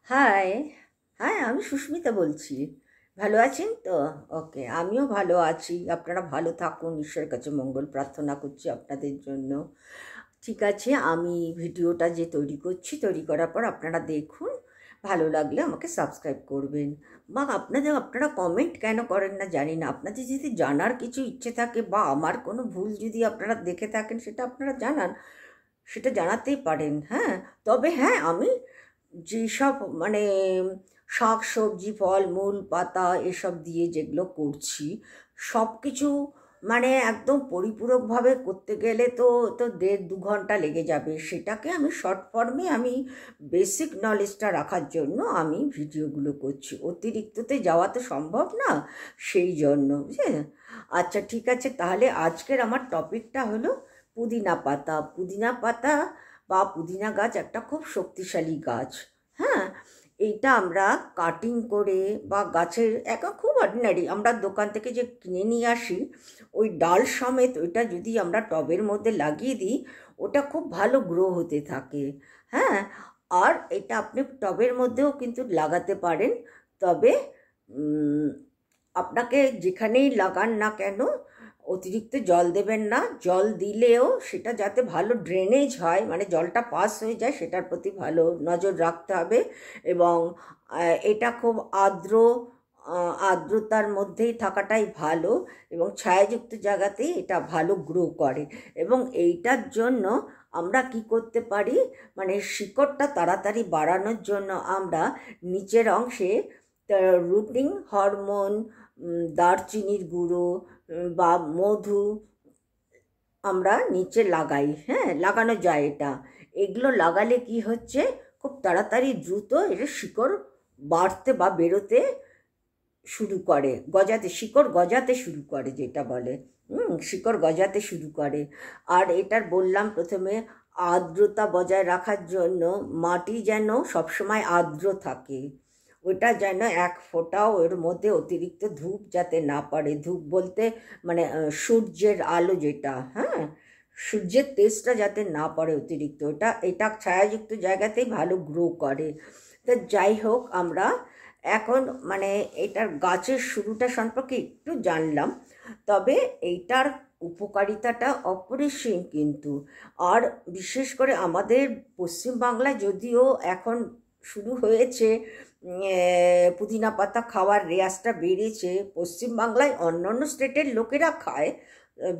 High, হ্যাঁ আমি সুস্মিতা বলছি। ভালো আছেন তো? ওকে, আমিও ভালো আছি। আপনারা ভালো থাকুন, ঈশ্বরের কাছে মঙ্গল প্রার্থনা করছি আপনাদের জন্য। ঠিক আছে, আমি ভিডিওটা যে তৈরি করছি, তৈরি করার পর আপনারা দেখুন, ভালো লাগলে আমাকে সাবস্ক্রাইব করবেন। বা আপনারা কমেন্ট কেন করেন না জানি না। আপনাদের যদি জানার কিছু ইচ্ছে থাকে বা আমার কোনো ভুল যদি আপনারা দেখে থাকেন, সেটা আপনারা জানান, সেটা জানাতেই পারেন। হ্যাঁ, তবে হ্যাঁ, আমি যেসব মানে শাক সবজি ফল মূল পাতা এসব দিয়ে যেগুলো করছি, সব কিছু মানে একদম পরিপূরকভাবে করতে গেলে তো তো 1.5-2 ঘন্টা লেগে যাবে। সেটাকে আমি শর্ট ফর্মে আমি বেসিক নলেজটা রাখার জন্য আমি ভিডিওগুলো করছি। অতিরিক্ততে যাওয়া তো সম্ভব না, সেই জন্য বুঝলেন। আচ্ছা ঠিক আছে, তাহলে আজকের আমার টপিকটা হলো পুদিনা পাতা। পুদিনা পাতা বা পুদিনা গাছ একটা খুব শক্তিশালী গাছ। হ্যাঁ, এইটা আমরা কাটিং করে বা গাছের খুব অর্ডিনারি আমরা দোকান থেকে যে কিনে নিয়ে আসি, ওই ডাল সমেত ওইটা যদি আমরা টবের মধ্যে লাগিয়ে দিই, ওটা খুব ভালো গ্রো হতে থাকে। হ্যাঁ, আর এটা আপনি টবের মধ্যেও কিন্তু লাগাতে পারেন। তবে আপনাকে যেখানেই লাগান না কেন অতিরিক্ত জল দেবেন না। জল দিলেও সেটা যাতে ভালো ড্রেনেজ হয়, মানে জলটা পাস হয়ে যায়, সেটার প্রতি ভালো নজর রাখতে হবে। এবং এটা খুব আর্দ্রতার মধ্যেই থাকাটাই ভালো, এবং ছায়াযুক্ত জায়গাতেই এটা ভালো গ্রো করে। এবং এইটার জন্য আমরা কি করতে পারি, মানে শিকড়টা তাড়াতাড়ি বাড়ানোর জন্য আমরা নিচের অংশে রুটিং হরমোন, দারচিনির গুঁড়ো বা মধু আমরা নিচে লাগাই। হ্যাঁ, লাগানো যায় এটা। এগুলো লাগালে কি হচ্ছে, খুব তাড়াতাড়ি দ্রুত এটা শিকড় বাড়তে বা বেরোতে শুরু করে, শিকড় গজাতে শুরু করে যেটা বলে। শিকড় গজাতে শুরু করে। আর এটার বললাম প্রথমে, আর্দ্রতা বজায় রাখার জন্য মাটি যেন সবসময় আর্দ্র থাকে। ওটা যেন এক ফোঁটাও ওর মধ্যে অতিরিক্ত ধূপ যাতে না পড়ে। ধূপ বলতে মানে সূর্যের আলো যেটা, হ্যাঁ, সূর্যের তেজটা যাতে না পড়ে অতিরিক্ত। এটা ছায়াযুক্ত জায়গাতেই ভালো গ্রো করে। তো যাই হোক, আমরা এখন মানে এটার গাছের শুরুটা সম্পর্কে একটু জানলাম। তবে এইটার উপকারিতাটা অপরিসীম কিন্তু। আর বিশেষ করে আমাদের পশ্চিমবাংলায় যদিও এখন শুরু হয়েছে পুদিনা পাতা খাওয়ার রেয়াজটা বেড়েছে। পশ্চিমবাংলায় অন্যান্য স্টেটের লোকেরা খায়,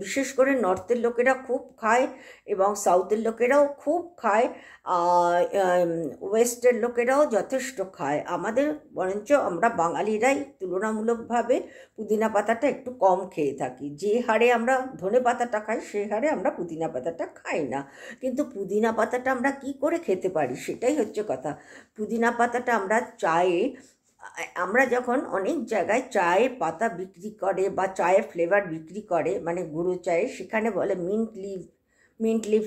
বিশেষ করে নর্থের লোকেরা খুব খায় এবং সাউথের লোকেরাও খুব খায়। ওয়েস্টের লোকেরাও যথেষ্ট খায়। আমাদের বরঞ্চ আমরা বাঙালিরাই তুলনামূলকভাবে পুদিনা পাতাটা একটু কম খেয়ে থাকি। যে হারে আমরা ধনে পাতাটা খাই, সেই হারে আমরা পুদিনা পাতাটা খাই না। কিন্তু পুদিনা পাতাটা আমরা কি করে খেতে পারি, সেটাই হচ্ছে কথা। পুদিনা পাতাটা আমরা চায়ে, আমরা যখন অনেক জায়গায় চায়ের পাতা বিক্রি করে বা চায়ের ফ্লেভার বিক্রি করে, মানে গুঁড়ো চায়ে, সেখানে বলে মিন্ট লিভ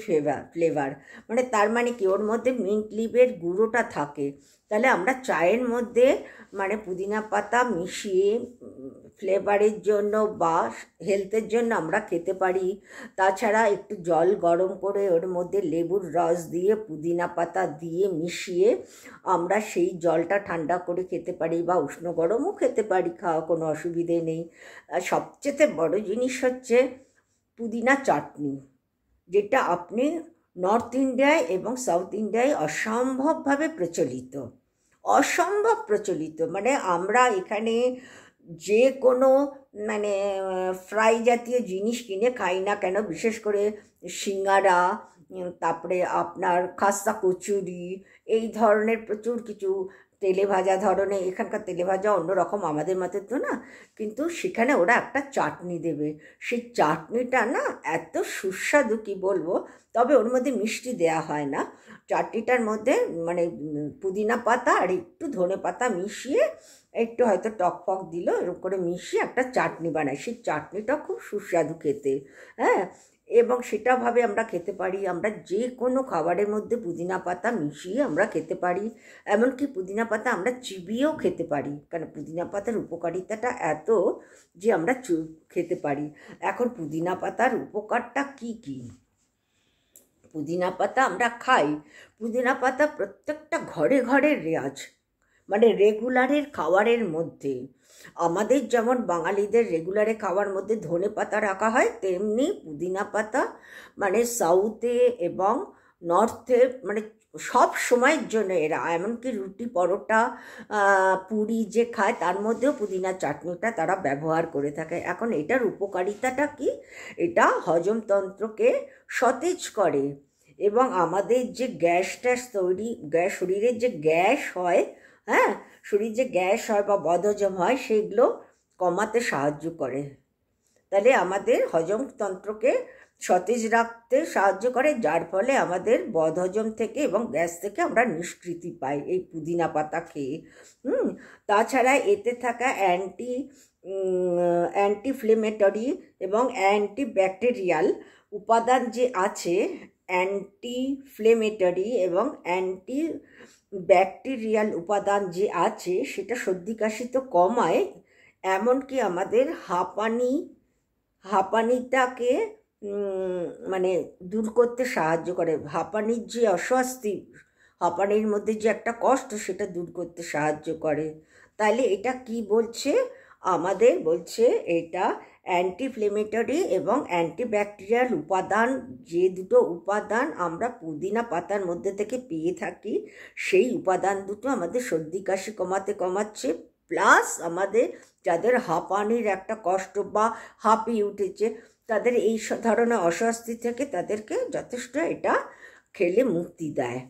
ফ্লেভার। মানে তার মানে কি, ওর মধ্যে মিন্ট লিভের গুঁড়োটা থাকে। তাহলে আমরা চায়ের মধ্যে মানে পুদিনা পাতা মিশিয়ে ফ্লেভারের জন্য বা হেলথের জন্য আমরা খেতে পারি। তাছাড়া একটু জল গরম করে ওর মধ্যে লেবুর রস দিয়ে পুদিনা পাতা দিয়ে মিশিয়ে আমরা সেই জলটা ঠান্ডা করে খেতে পারি বা উষ্ণ গরমও খেতে পারি, খাওয়া কোনো অসুবিধে নেই। আর সবচেয়ে বড় জিনিস হচ্ছে পুদিনা চাটনি, যেটা আপনি নর্থ ইন্ডিয়ায় এবং সাউথ ইন্ডিয়ায় অসম্ভবভাবে প্রচলিত। অসম্ভব প্রচলিত, মানে আমরা এখানে যে কোনো মানে ফ্রাই জাতীয় জিনিস কিনে খাই না কেন, বিশেষ করে সিঙ্গারা, তারপরে আপনার খাস্তা কচুরি, এই ধরনের প্রচুর কিছু তেলে ভাজা ধরনের, এখানকার তেলে ভাজা অন্যরকম, আমাদের মতো তো না। কিন্তু সেখানে ওরা একটা চাটনি দেবে, সেই চাটনিটা না এত সুস্বাদু কি বলবো। তবে ওর মধ্যে মিষ্টি দেয়া হয় না। চাটনিটার মধ্যে মানে পুদিনা পাতা আর একটু ধনে পাতা মিশিয়ে, একটু হয়তো টক ফক দিল, এরকম করে মিশিয়ে একটা চাটনি বানায়। সেই চাটনিটা খুব সুস্বাদু খেতে। হ্যাঁ, এবং সেটাভাবে আমরা খেতে পারি। আমরা যে কোনো খাবারের মধ্যে পুদিনা পাতা মিশিয়ে আমরা খেতে পারি। এমনকি পুদিনা পাতা আমরা চিবিয়েও খেতে পারি, কারণ পুদিনা পাতার উপকারিতাটা এত যে আমরা খেতে পারি। এখন পুদিনা পাতার উপকারটা কি কি? পুদিনা পাতা আমরা খাই, পুদিনা পাতা প্রত্যেকটা ঘরে ঘরে রেওয়াজ। মানে রেগুলারের খাবারের মধ্যে আমাদের যেমন বাঙালিদের রেগুলারে খাওয়ার মধ্যে ধনে পাতা রাখা হয়, তেমনি পুদিনা পাতা মানে সাউথে এবং নর্থে মানে সব সময়ের জন্য এরা, এমনকি রুটি পরোটা পুরি যে খায় তার মধ্যেও পুদিনা চাটনিটা তারা ব্যবহার করে থাকে। এখন এটার উপকারিতাটা কি? এটা হজমতন্ত্রকে সতেজ করে এবং আমাদের যে গ্যাস ট্যাস তৈরি, শরীরের যে গ্যাস হয়, হ্যাঁ, শরীর যে গ্যাস হয় বা বদহজম হয় সেগুলো কমাতে সাহায্য করে। তাহলে আমাদের হজমতন্ত্রকে সতেজ রাখতে সাহায্য করে, যার ফলে আমাদের বদহজম থেকে এবং গ্যাস থেকে আমরা নিষ্কৃতি পাই এই পুদিনা পাতা খেয়ে। তাছাড়া এতে থাকা অ্যান্টিফ্লেমেটরি এবং অ্যান্টিব্যাকটেরিয়াল উপাদান যে আছে, অ্যান্টিফ্লেমেটরি এবং অ্যান্টিব্যাকটেরিয়াল উপাদান যে আছে সেটা সর্দি কাশি তো কমায়, এমনকি আমাদের হাঁপানিটাকে মানে দূর করতে সাহায্য করে। হাঁপানির যে অস্বস্তি, হাঁপানির মধ্যে যে একটা কষ্ট, সেটা দূর করতে সাহায্য করে। তাহলে এটা কি বলছে আমাদের? বলছে এটা অ্যান্টিফ্লেমেটরি এবং অ্যান্টিব্যাকটেরিয়াল উপাদান, যে দুটো উপাদান আমরা পুদিনা পাতার মধ্যে থেকে পেয়ে থাকি, সেই উপাদান দুটো আমাদের সর্দি কাশি কমাচ্ছে, প্লাস আমাদের যাদের হাঁপানির একটা কষ্ট বা হাঁপিয়ে উঠেছে, তাদের এই ধরনের অস্বস্তি থেকে তাদেরকে যথেষ্ট এটা খেলে মুক্তি দেয়।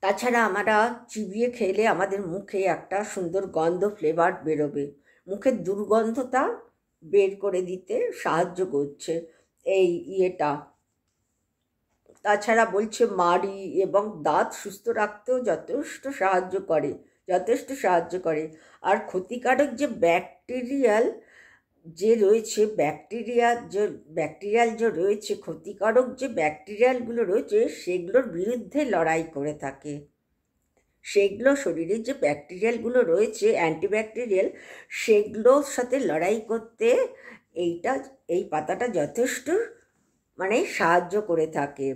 তাছাড়া আমরা চিবিয়ে খেলে আমাদের মুখে একটা সুন্দর গন্ধ, ফ্লেভার বেরোবে, মুখের দুর্গন্ধটা বের করে দিতে সাহায্য করছে এই ইয়েটা। তাছাড়া বলছে মাড়ি এবং দাঁত সুস্থ রাখতেও যথেষ্ট সাহায্য করে। আর ক্ষতিকারক যে ব্যাকটেরিয়াল যে রয়েছে, ক্ষতিকারক যে ব্যাকটেরিয়ালগুলো রয়েছে সেগুলোর বিরুদ্ধে লড়াই করে থাকে। সেগুলো শরীরের যে ব্যাকটেরিয়ালগুলো রয়েছে, অ্যান্টিব্যাকটেরিয়াল, সেগুলোর সাথে লড়াই করতে এই পাতাটা যথেষ্ট মানে সাহায্য করে থাকে।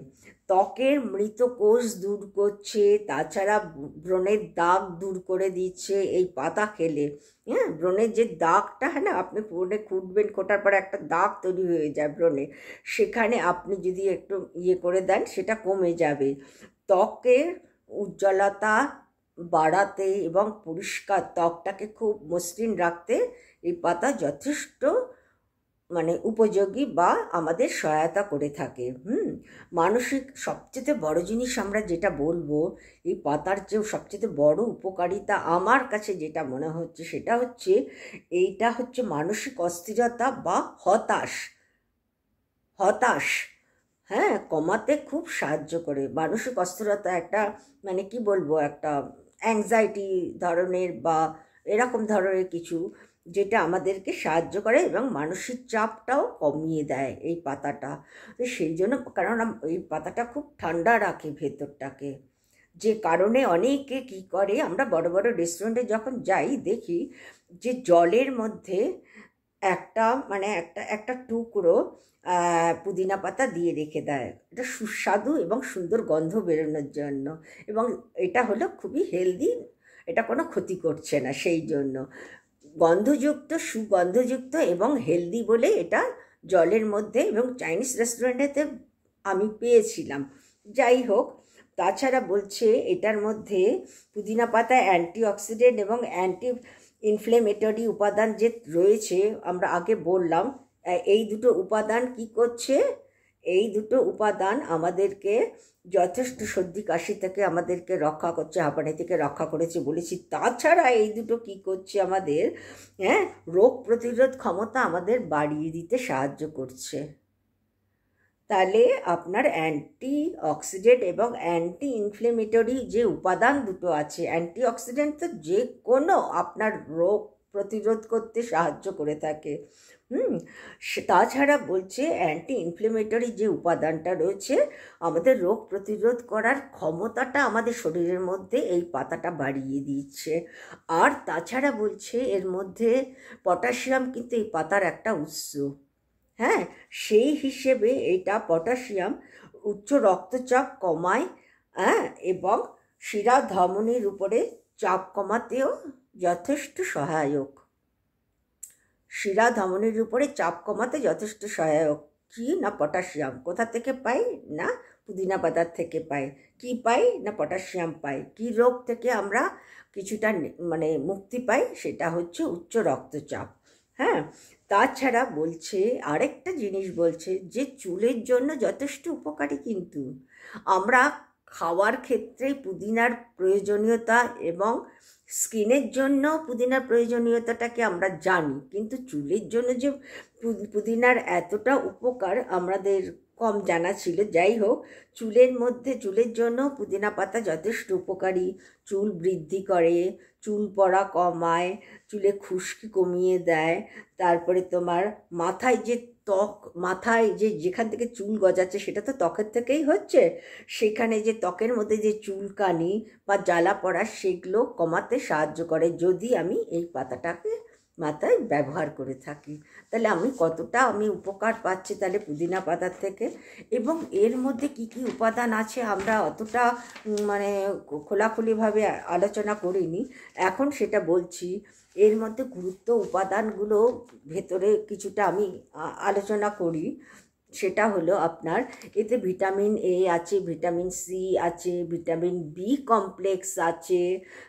ত্বকের মৃত কোষ দূর করছে, তাছাড়া ব্রণের দাগ দূর করে দিচ্ছে এই পাতা খেলে। হ্যাঁ, ব্রণের যে দাগটা হয় না, আপনি ব্রণে খুঁটবেন, খোটার পরে একটা দাগ তৈরি হয়ে যায় ব্রণে, সেখানে আপনি যদি একটু করে দেন সেটা কমে যাবে। ত্বকের উজ্জ্বলতা বাড়াতে এবং পরিষ্কার ত্বকটাকে খুব মসৃণ রাখতে এই পাতা যথেষ্ট মানে উপযোগী বা আমাদের সহায়তা করে থাকে। মানসিক সবচেয়ে বড় জিনিস আমরা যেটা বলবো, এই পাতার যে সবচেয়ে বড় উপকারিতা আমার কাছে যেটা মনে হচ্ছে, সেটা হচ্ছে এইটা হচ্ছে মানসিক অস্থিরতা বা হতাশ হ্যাঁ কমাতে খুব সাহায্য করে। মানসিক অস্থিরতা একটা মানে কি বলবো, একটা অ্যাংজাইটি ধরনের বা এরকম ধরনের কিছু, যেটা আমাদেরকে সাহায্য করে এবং মানসিক চাপটাও কমিয়ে দেয় এই পাতাটা। তো সেই জন্য, কারণ এই পাতাটা খুব ঠান্ডা রাখে ভেতরটাকে, যে কারণে অনেকে কি করে, আমরা বড় বড় রেস্টুরেন্টে যখন যাই দেখি যে জলের মধ্যে একটা টুকরো পুদিনা পাতা দিয়ে রেখে দেয়, এটা সুস্বাদু এবং সুন্দর গন্ধ বেরোনোর জন্য, এবং এটা হলো খুবই হেলদি, এটা কোনো ক্ষতি করছে না, সেই জন্য সুগন্ধযুক্ত এবং হেলদি বলে এটা জলের মধ্যে এবং চাইনিজ রেস্টুরেন্টেতে আমি পেয়েছিলাম। যাই হোক, তাছাড়া বলছে এটার মধ্যে পুদিনা পাতায় অ্যান্টিঅক্সিডেন্ট এবং অ্যান্টি ইনফ্লেমেটরি উপাদান যে রয়েছে, আমরা আগে বললাম, এই দুটো উপাদান কি করছে? এই দুটো উপাদান আমাদেরকে যথেষ্ট সর্দি কাশি থেকে আমাদেরকে রক্ষা করছে, হাঁপানি থেকে রক্ষা করেছে বলেছি। তাছাড়া এই দুটো কি করছে? আমাদের রোগ প্রতিরোধ ক্ষমতা আমাদের বাড়িয়ে দিতে সাহায্য করছে। তাহলে আপনার অ্যান্টি অক্সিডেন্ট এবং অ্যান্টি ইনফ্লেমেটরি যে উপাদান দুটো আছে, অ্যান্টি অক্সিডেন্ট তো যে কোনো আপনার রোগ প্রতিরোধ করতে সাহায্য করে থাকে। তাছাড়া বলছে অ্যান্টি ইনফ্লেমেটরি যে উপাদানটা রয়েছে, আমাদের রোগ প্রতিরোধ করার ক্ষমতাটা আমাদের শরীরের মধ্যে এই পাতাটা বাড়িয়ে দিচ্ছে। আর তাছাড়া বলছে এর মধ্যে পটাশিয়াম কিন্তু এই পাতার একটা উৎস। সেই হিসেবে এটা পটাশিয়াম উচ্চ রক্তচাপ কমায় এবং শিরা ধমনীর উপরে চাপ কমাতেও যথেষ্ট সহায়ক। শিরা ধমনীর উপরে চাপ কমাতে যথেষ্ট সহায়ক। কি না পটাশিয়াম। কোথা থেকে পাই না পুদিনা পাতার থেকে পাই। কি পাই না পটাশিয়াম পাই। কি রোগ থেকে আমরা কিছুটা মানে মুক্তি পাই, সেটা হচ্ছে উচ্চ রক্তচাপ। হ্যাঁ, তাছাড়া বলছে আরেকটা জিনিস, বলছে যে চুলের জন্য যথেষ্ট উপকারী। কিন্তু আমরা খাওয়ার ক্ষেত্রে পুদিনার প্রয়োজনীয়তা এবং স্কিনের জন্য পুদিনার প্রয়োজনীয়তাটাকে আমরা জানি, কিন্তু চুলের জন্য যে পুদিনার এতটা উপকার আমাদের কম জানা ছিল। যাই হোক, চুলের জন্য পুদিনা পাতা যথেষ্ট উপকারী। চুল বৃদ্ধি করে, চুল পড়া কমায়, চুলে খুশকি কমিয়ে দেয়। তারপরে তোমার মাথায় যেখান থেকে চুল গজাচ্ছে সেটা তো ত্বকের থেকেই হচ্ছে, সেখানে যে ত্বকের মধ্যে যে চুলকানি বা জ্বালা পড়া সেগুলো কমাতে সাহায্য করে যদি আমি এই পাতাটাকে মাথায় ব্যবহার করে থাকি। তাহলে কতটা উপকার পাচ্ছি তাহলে পুদিনা পাতার থেকে। এবং এর মধ্যে কি কি উপাদান আছে আমরা অতটা মানে খোলাখুলিভাবে আলোচনা করিনি, এখন সেটা বলছি। এর মধ্যে উপাদানগুলো ভেতরে কিছুটা আমি আলোচনা করি। সেটা হলো আপনার এতে ভিটামিন এ আছে, ভিটামিন সি আছে, ভিটামিন বি কমপ্লেক্স আছে।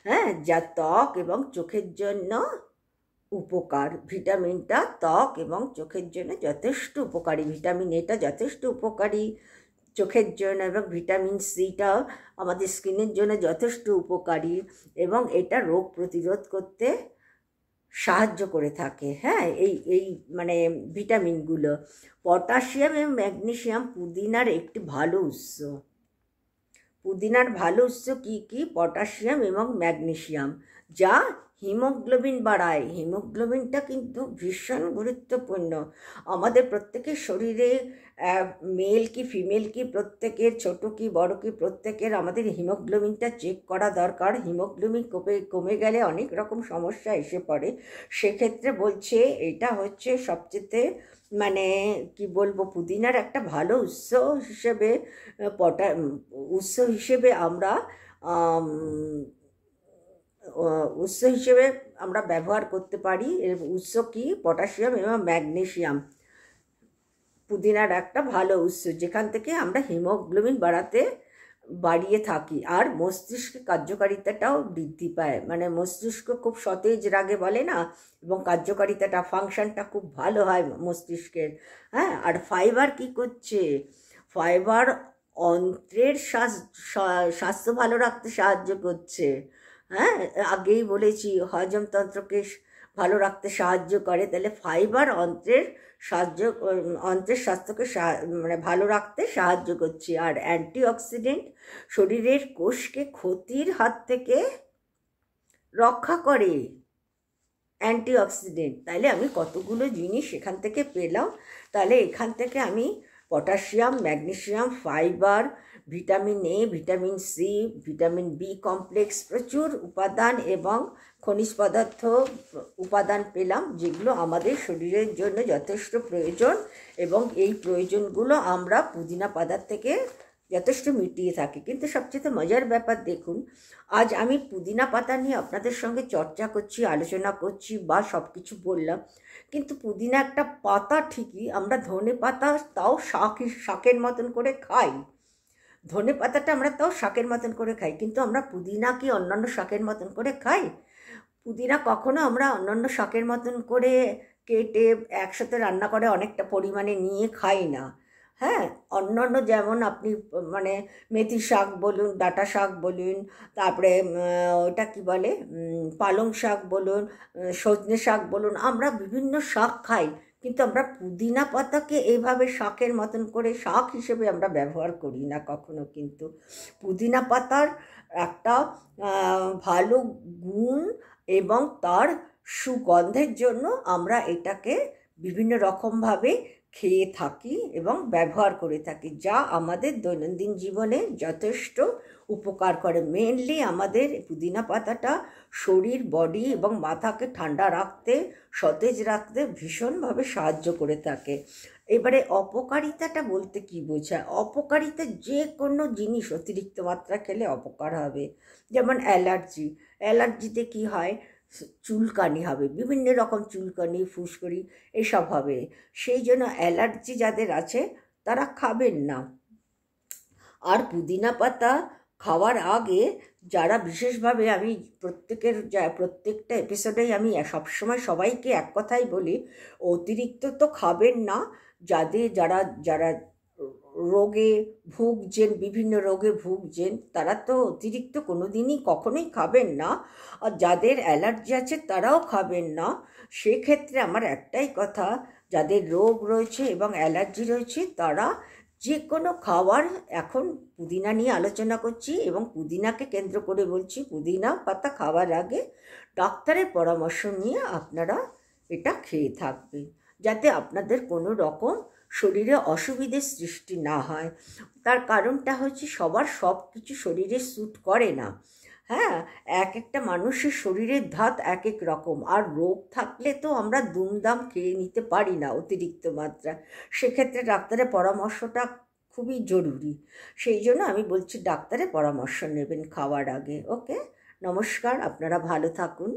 হ্যাঁ, যা ত্বক এবং চোখের জন্য উপকার। ভিটামিনটা ত্বক এবং চোখের জন্য যথেষ্ট উপকারী। ভিটামিন এটা যথেষ্ট উপকারী চোখের জন্য, এবং ভিটামিন সিটা আমাদের স্কিনের জন্য যথেষ্ট উপকারী, এবং এটা রোগ প্রতিরোধ করতে সাহায্য করে থাকে। হ্যাঁ, এই মানে ভিটামিনগুলো। পটাশিয়াম এবং ম্যাগনেসিয়াম পুদিনার একটি ভালো উৎস। পুদিনার ভালো উৎস কি কি? পটাশিয়াম এবং ম্যাগনেসিয়াম, যা হিমোগ্লোবিন বাড়ায়। হিমোগ্লোবিনটা কিন্তু ভীষণ গুরুত্বপূর্ণ আমাদের প্রত্যেকের শরীরে। মেল কি ফিমেল কি প্রত্যেকের, ছোট কি বড় কি প্রত্যেকের আমাদের হিমোগ্লোবিনটা চেক করা দরকার। হিমোগ্লোবিন কমে গেলে অনেক রকম সমস্যা এসে পড়ে। সেক্ষেত্রে বলছে এটা হচ্ছে সবচেয়ে মানে কি বলবো, পুদিনার একটা ভালো উৎস হিসেবে আমরা ব্যবহার করতে পারি। এর উৎস কি? পটাশিয়াম এবং ম্যাগনেসিয়াম পুদিনার একটা ভালো উৎস, যেখান থেকে আমরা হিমোগ্লোবিন বাড়িয়ে থাকি। আর মস্তিষ্কের কার্যকারিতাটাও বৃদ্ধি পায়, মানে মস্তিষ্ক খুব সতেজ রাগে বলে না, এবং কার্যকারিতাটা ফাংশনটা খুব ভালো হয় মস্তিষ্কের। হ্যাঁ, আর ফাইবার কি করছে? ফাইবার অন্ত্রের স্বাস্থ্য ভালো রাখতে সাহায্য করছে। হ্যাঁ, আগেই বলেছি হজমতন্ত্রকে ভালো রাখতে সাহায্য করে। তাহলে ফাইবার অন্ত্রের স্বাস্থ্যকে মানে ভালো রাখতে সাহায্য করছে। আর অ্যান্টিঅক্সিডেন্ট শরীরের কোষকে ক্ষতির হাত থেকে রক্ষা করে। অ্যান্টিঅক্সিডেন্ট, তাহলে আমি কতগুলো জিনিস এখান থেকে পেলাম। তাহলে এখান থেকে আমি potassium, magnesium, fibre, vitamin A, vitamin C, vitamin B complex, প্রচুর উপাদান এবং খনিজ পদার্থ উপাদান পেলাম, যেগুলো আমাদের শরীরের জন্য যথেষ্ট প্রয়োজন। এবং এই প্রয়োজনগুলো আমরা পুদিনা পাতার থেকে যথেষ্ট মিটিয়ে থাকি। কিন্তু সবচেয়ে মজার ব্যাপার দেখুন, আজ আমি পুদিনা পাতা নিয়ে আপনাদের সঙ্গে চর্চা করছি, আলোচনা করছি বা সব কিছু বললাম, কিন্তু পুদিনা একটা পাতা ঠিকই। আমরা ধনে পাতা তাও শাকের মতন করে খাই। ধনে পাতাটা আমরা তাও শাকের মতন করে খাই, কিন্তু আমরা পুদিনা কি অন্যান্য শাকের মতন করে খাই? পুদিনা কখনো আমরা অন্যান্য শাকের মতন করে কেটে একসাথে রান্না করে অনেকটা পরিমাণে নিয়ে খাই না। হ্যাঁ, অন্যান্য যেমন আপনি মানে মেথি শাক বলুন, ডাঁটা শাক বলুন, তারপরে ওটা কি বলে পালং শাক বলুন, সজনে শাক বলুন, আমরা বিভিন্ন শাক খাই, কিন্তু আমরা পুদিনা পাতাকে এইভাবে শাকের মতন করে শাক হিসেবে আমরা ব্যবহার করি না কখনো। কিন্তু পুদিনা পাতার একটা ভালো গুণ এবং তার সুগন্ধের জন্য আমরা এটাকে বিভিন্ন রকমভাবে খেয়ে থাকি এবং ব্যবহার করে থাকি, যা আমাদের দৈনন্দিন জীবনে যথেষ্ট উপকার করে। মেনলি আমাদের পুদিনা পাতাটা শরীর, বডি এবং মাথাকে ঠান্ডা রাখতে, সতেজ রাখতে ভীষণভাবে সাহায্য করে থাকে। এবারে অপকারিতাটা বলতে কি বোঝায়? অপকারিতা যে কোনো জিনিস অতিরিক্ত মাত্রা খেলে অপকার হবে। যেমন অ্যালার্জিতে কি হয়? চুলকানি হবে, বিভিন্ন রকম চুলকানি, ফুসকুড়ি এসব হবে। সেই জন্য অ্যালার্জি যাদের আছে তারা খাবেন না। আর পুদিনা পাতা খাওয়ার আগে যারা বিশেষভাবে, আমি প্রত্যেকটা এপিসোডেই আমি সবসময় সবাইকে এক কথাই বলি, অতিরিক্ত তো খাবেন না। যারা যারা রোগে ভুগছেন, বিভিন্ন রোগে ভুগছেন, তারা তো অতিরিক্ত কোনো দিনই কখনোই খাবেন না। আর যাদের অ্যালার্জি আছে তারাও খাবেন না। সেক্ষেত্রে আমার একটাই কথা, যাদের রোগ রয়েছে এবং অ্যালার্জি রয়েছে তারা যে কোনো খাবার, এখন পুদিনা নিয়ে আলোচনা করছি এবং পুদিনাকে কেন্দ্র করে বলছি, পুদিনা পাতা খাওয়ার আগে ডাক্তারের পরামর্শ নিয়ে আপনারা এটা খেয়ে থাকবেন, যাতে আপনাদের কোনো রকম শরীরে অসুবিধের সৃষ্টি না হয়। তার কারণটা হচ্ছে সবার সব কিছু শরীরে স্যুট করে না। হ্যাঁ, এক একটা মানুষের শরীরের ধাত এক এক রকম, আর রোগ থাকলে তো আমরা দুমদাম খেয়ে নিতে পারি না অতিরিক্ত মাত্রা। সেক্ষেত্রে ডাক্তারের পরামর্শটা খুবই জরুরি। সেই জন্য আমি বলছি ডাক্তারের পরামর্শ নেবেন খাওয়ার আগে। ওকে, নমস্কার, আপনারা ভালো থাকুন।